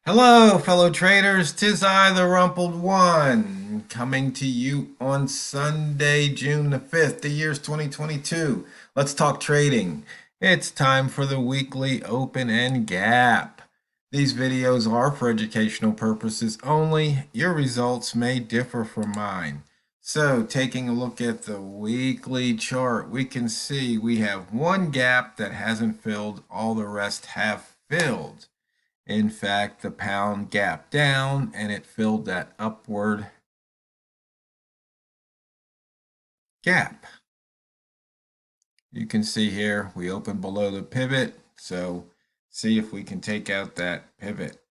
Hello, fellow traders. 'Tis I, the Rumpled One, coming to you on Sunday, June the 5th. The year's 2022. Let's talk trading. It's time for the weekly open and gap. These videos are for educational purposes only. Your results may differ from mine. So, taking a look at the weekly chart, we can see we have one gap that hasn't filled, all the rest have filled. In fact, the pound gapped down and it filled that upward gap. You can see here we open below the pivot, so see if we can take out that pivot.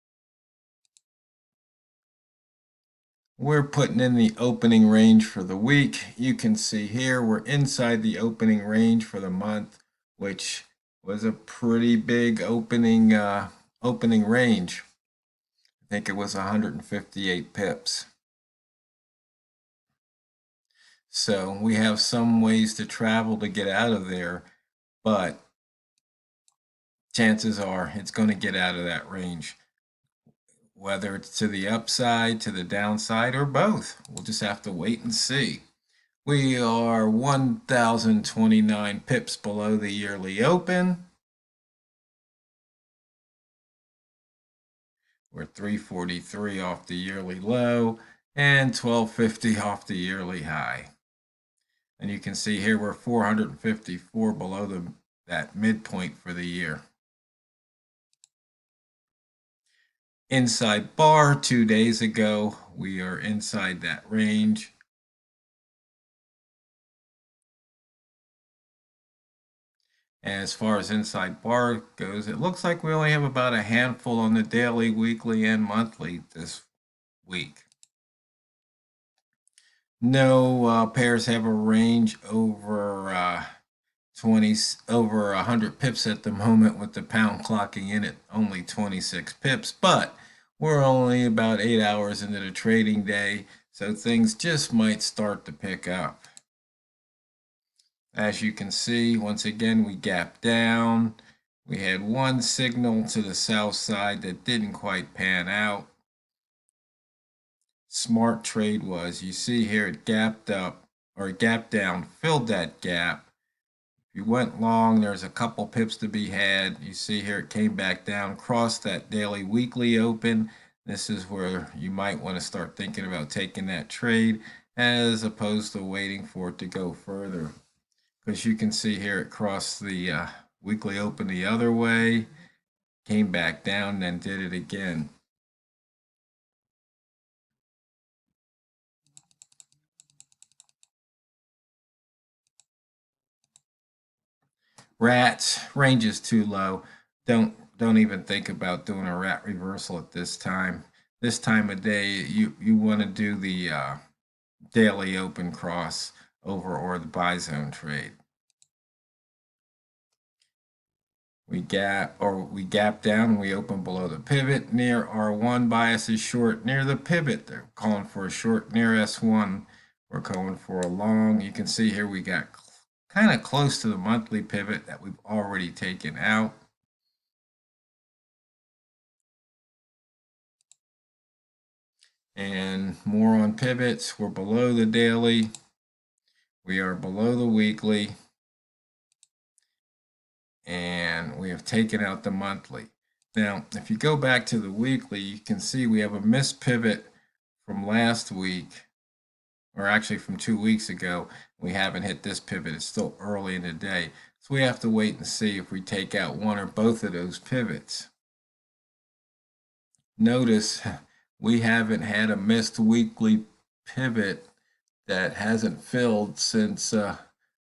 We're putting in the opening range for the week. You can see here we're inside the opening range for the month, which was a pretty big opening range. I think it was 158 pips. So we have some ways to travel to get out of there, but chances are it's going to get out of that range, whether it's to the upside, to the downside, or both. We'll just have to wait and see. We are 1,029 pips below the yearly open. We're 343 off the yearly low and 1250 off the yearly high. And you can see here we're 454 below that midpoint for the year. Inside bar 2 days ago, we are inside that range. And as far as inside bar goes, it looks like we only have about a handful on the daily, weekly, and monthly this week. No pairs have a range over 100 pips at the moment, with the pound clocking in at only 26 pips, but we're only about 8 hours into the trading day, so things just might start to pick up. As you can see, once again, we gapped down. We had one signal to the south side that didn't quite pan out. Smart trade was, you see here, it gapped up, or gapped down, filled that gap. If you went long, there's a couple pips to be had. You see here it came back down, crossed that daily, weekly open. This is where you might want to start thinking about taking that trade as opposed to waiting for it to go further. Because you can see here it crossed the weekly open the other way, came back down, then did it again. Rats, range is too low. Don't even think about doing a rat reversal at this time. This time of day, you want to do the daily open cross over or the buy zone trade. We gap down, we open below the pivot near R1. Bias is short near the pivot. They're calling for a short near S1. We're going for a long. You can see here we got kind of close to the monthly pivot that we've already taken out. And more on pivots. We're below the daily. We are below the weekly. And we have taken out the monthly. Now, if you go back to the weekly, you can see we have a missed pivot from last week, or actually from 2 weeks ago. We haven't hit this pivot. It's still early in the day. So we have to wait and see if we take out one or both of those pivots. Notice we haven't had a missed weekly pivot that hasn't filled since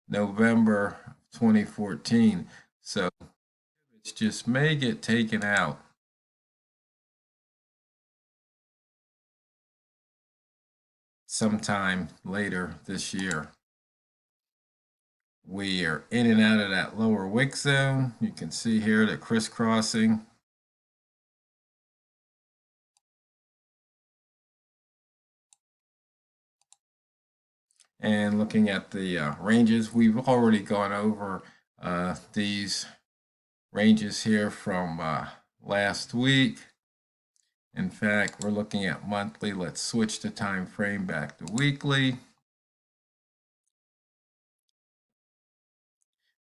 November 2014. So it just may get taken out. Sometime later this year. We are in and out of that lower wick zone. You can see here the crisscrossing. And looking at the ranges, we've already gone over these ranges here from last week. In fact, we're looking at monthly. Let's switch the time frame back to weekly.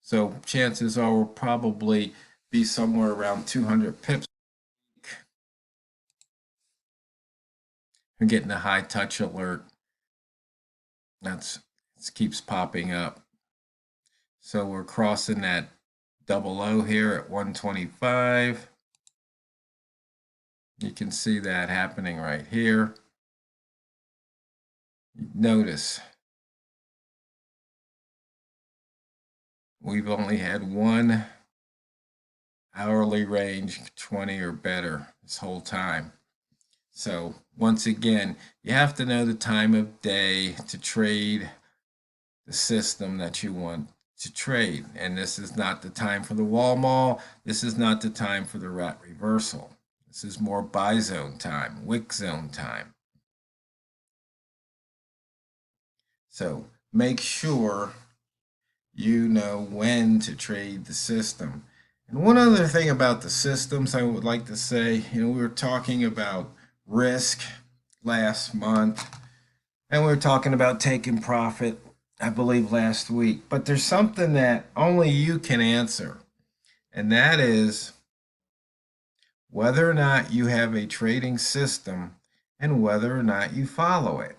So chances are we'll probably be somewhere around 200 pips. We're getting a high touch alert. It keeps popping up. So we're crossing that double O here at 125. You can see that happening right here. Notice we've only had one hourly range 20 or better this whole time. So once again, you have to know the time of day to trade the system that you want to trade. And this is not the time for the wall mall. This is not the time for the rat reversal. This is more buy zone time, wick zone time. So make sure you know when to trade the system. And one other thing about the systems I would like to say, we were talking about risk last month, and we were talking about taking profit, I believe, last week. But there's something that only you can answer, and that is whether or not you have a trading system and whether or not you follow it.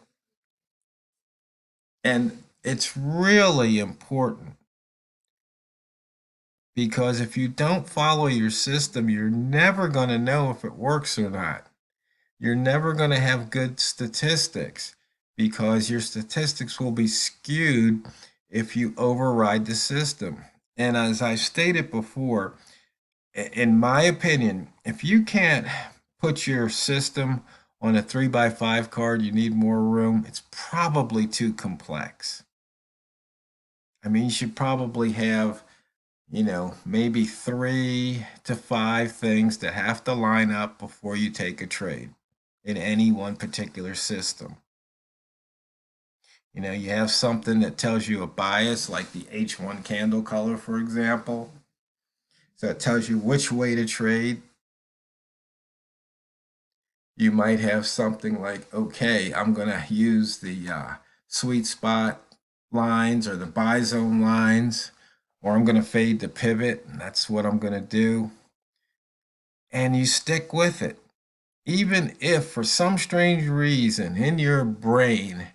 And it's really important because if you don't follow your system, you're never going to know if it works or not. You're never going to have good statistics because your statistics will be skewed if you override the system. And as I stated before, in my opinion, if you can't put your system on a 3x5 card, you need more room, it's probably too complex. I mean, you should probably have, maybe 3 to 5 things that have to line up before you take a trade in any one particular system. You have something that tells you a bias, like the H1 candle color, for example. So it tells you which way to trade. You might have something like, okay, I'm going to use the sweet spot lines or the buy zone lines, or I'm going to fade the pivot, and that's what I'm going to do. And you stick with it. Even if for some strange reason in your brain,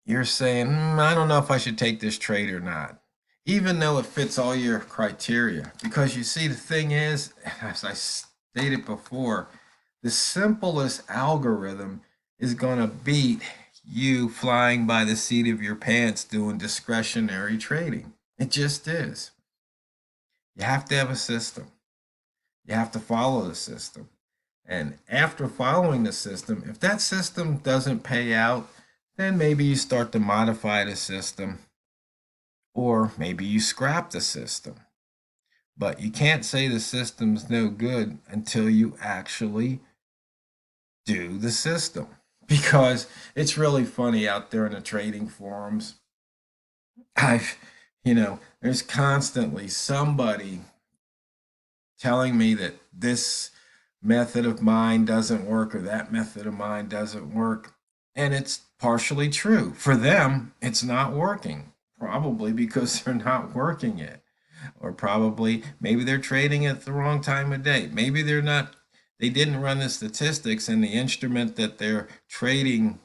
you're saying, I don't know if I should take this trade or not, even though it fits all your criteria. Because you see, the thing is, as I stated before, the simplest algorithm is going to beat you flying by the seat of your pants doing discretionary trading. It just is. You have to have a system. You have to follow the system. And after following the system, if that system doesn't pay out, then maybe you start to modify the system, or maybe you scrap the system. But you can't say the system's no good until you actually do the system. Because it's really funny out there in the trading forums. There's constantly somebody telling me that this method of mine doesn't work or that method of mine doesn't work. And it's partially true. For them, it's not working, probably because they're not working it. Or probably maybe they're trading at the wrong time of day. Maybe they didn't run the statistics and the instrument that they're trading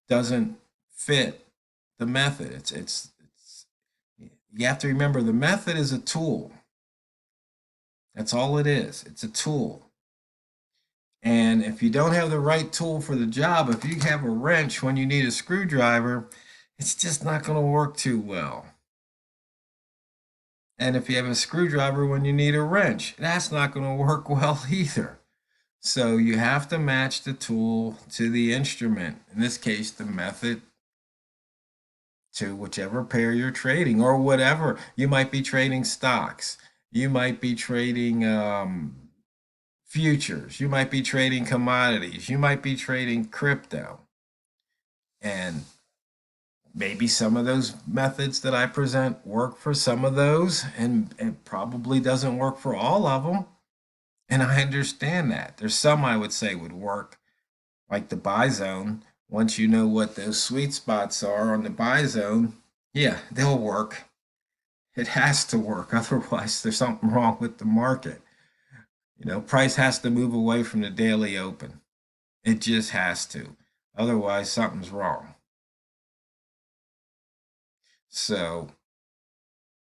doesn't fit the method. It's you have to remember the method is a tool. That's all it is. It's a tool. And if you don't have the right tool for the job, if you have a wrench when you need a screwdriver, it's just not going to work too well. And if you have a screwdriver when you need a wrench, that's not going to work well either. So you have to match the tool to the instrument. In this case, the method to whichever pair you're trading or whatever. You might be trading stocks. You might be trading futures. You might be trading commodities. You might be trading crypto. And maybe some of those methods that I present work for some of those, and it probably doesn't work for all of them. And I understand that. There's some I would say would work, like the buy zone. Once you know what those sweet spots are on the buy zone, yeah, they'll work. It has to work. Otherwise, there's something wrong with the market. Price has to move away from the daily open. It just has to. Otherwise, something's wrong. So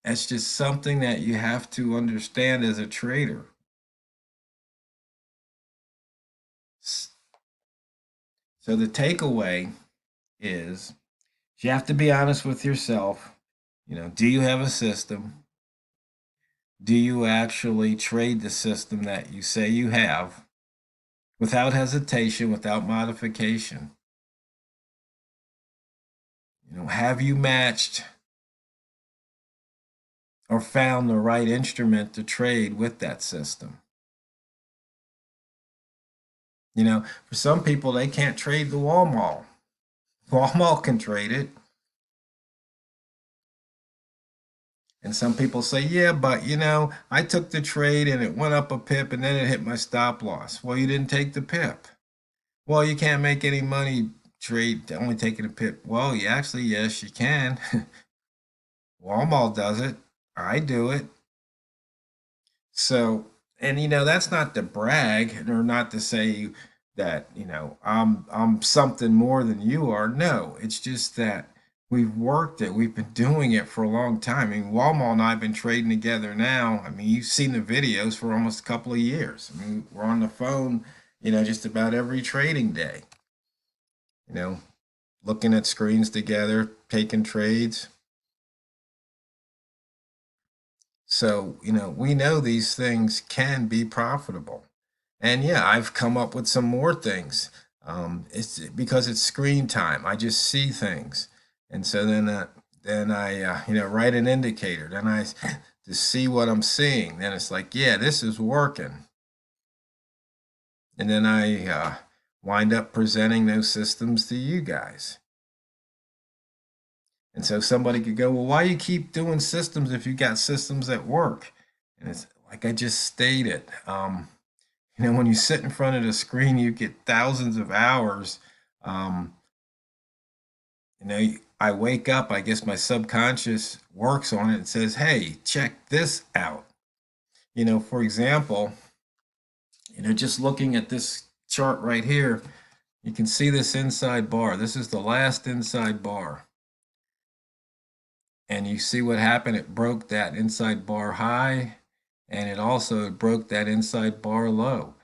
that's just something that you have to understand as a trader. So the takeaway is you have to be honest with yourself. Do you have a system? Do you actually trade the system that you say you have without hesitation, without modification? Have you matched or found the right instrument to trade with that system? For some people, they can't trade the wall mall. Wall mall can trade it. And some people say, yeah, but I took the trade and it went up a pip and then it hit my stop loss. Well, you didn't take the pip. Well, you can't make any money trade only taking a pip. Well, yes, you can. Walmart does it. I do it. So, and that's not to brag or not to say that, I'm something more than you are. No, it's just that we've worked it. We've been doing it for a long time. I mean, Walmart and I have been trading together now. I mean, you've seen the videos for almost a couple of years. I mean, we're on the phone, just about every trading day, you know, looking at screens together, taking trades. So, we know these things can be profitable. And yeah, I've come up with some more things. It's because it's screen time. I just see things. And so then I write an indicator. Then I to see what I'm seeing. Then it's like, yeah, this is working. And then I wind up presenting those systems to you guys. And so somebody could go, well, why you keep doing systems if you got systems that work? And it's like I just stated. When you sit in front of the screen, you get thousands of hours. Um, I wake up, I guess my subconscious works on it and says, hey, check this out. For example, just looking at this chart right here, you can see this inside bar. This is the last inside bar. And you see what happened? It broke that inside bar high, and it also broke that inside bar low.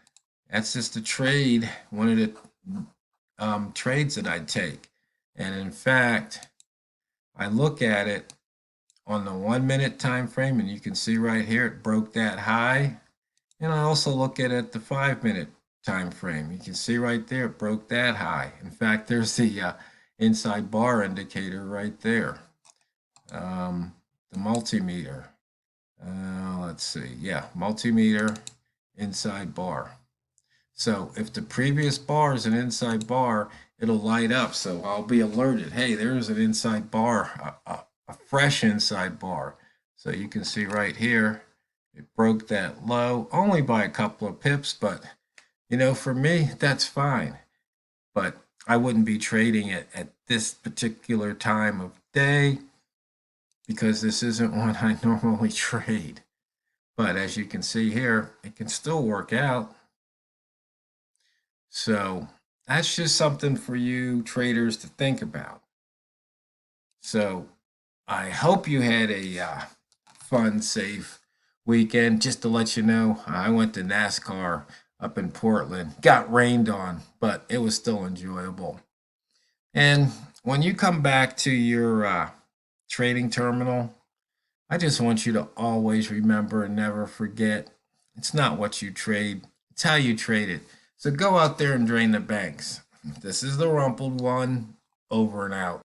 That's just a trade, one of the trades that I take. And in fact, I look at it on the 1 minute time frame, and you can see right here it broke that high. And I also look at it at the 5 minute time frame. You can see right there it broke that high. In fact, there's the inside bar indicator right there. The multimeter. Let's see. Yeah, multimeter inside bar. So if the previous bar is an inside bar, it'll light up. So I'll be alerted. Hey, there's an inside bar, a fresh inside bar. So you can see right here, it broke that low only by a couple of pips. But, for me, that's fine. But I wouldn't be trading it at this particular time of day because this isn't what I normally trade. But as you can see here, it can still work out. So that's just something for you traders to think about. So I hope you had a fun, safe weekend. Just to let you know, I went to NASCAR up in Portland. Got rained on, but it was still enjoyable. And when you come back to your trading terminal, I just want you to always remember and never forget, it's not what you trade, it's how you trade it. So go out there and drain the banks. This is the Rumpled One, over and out.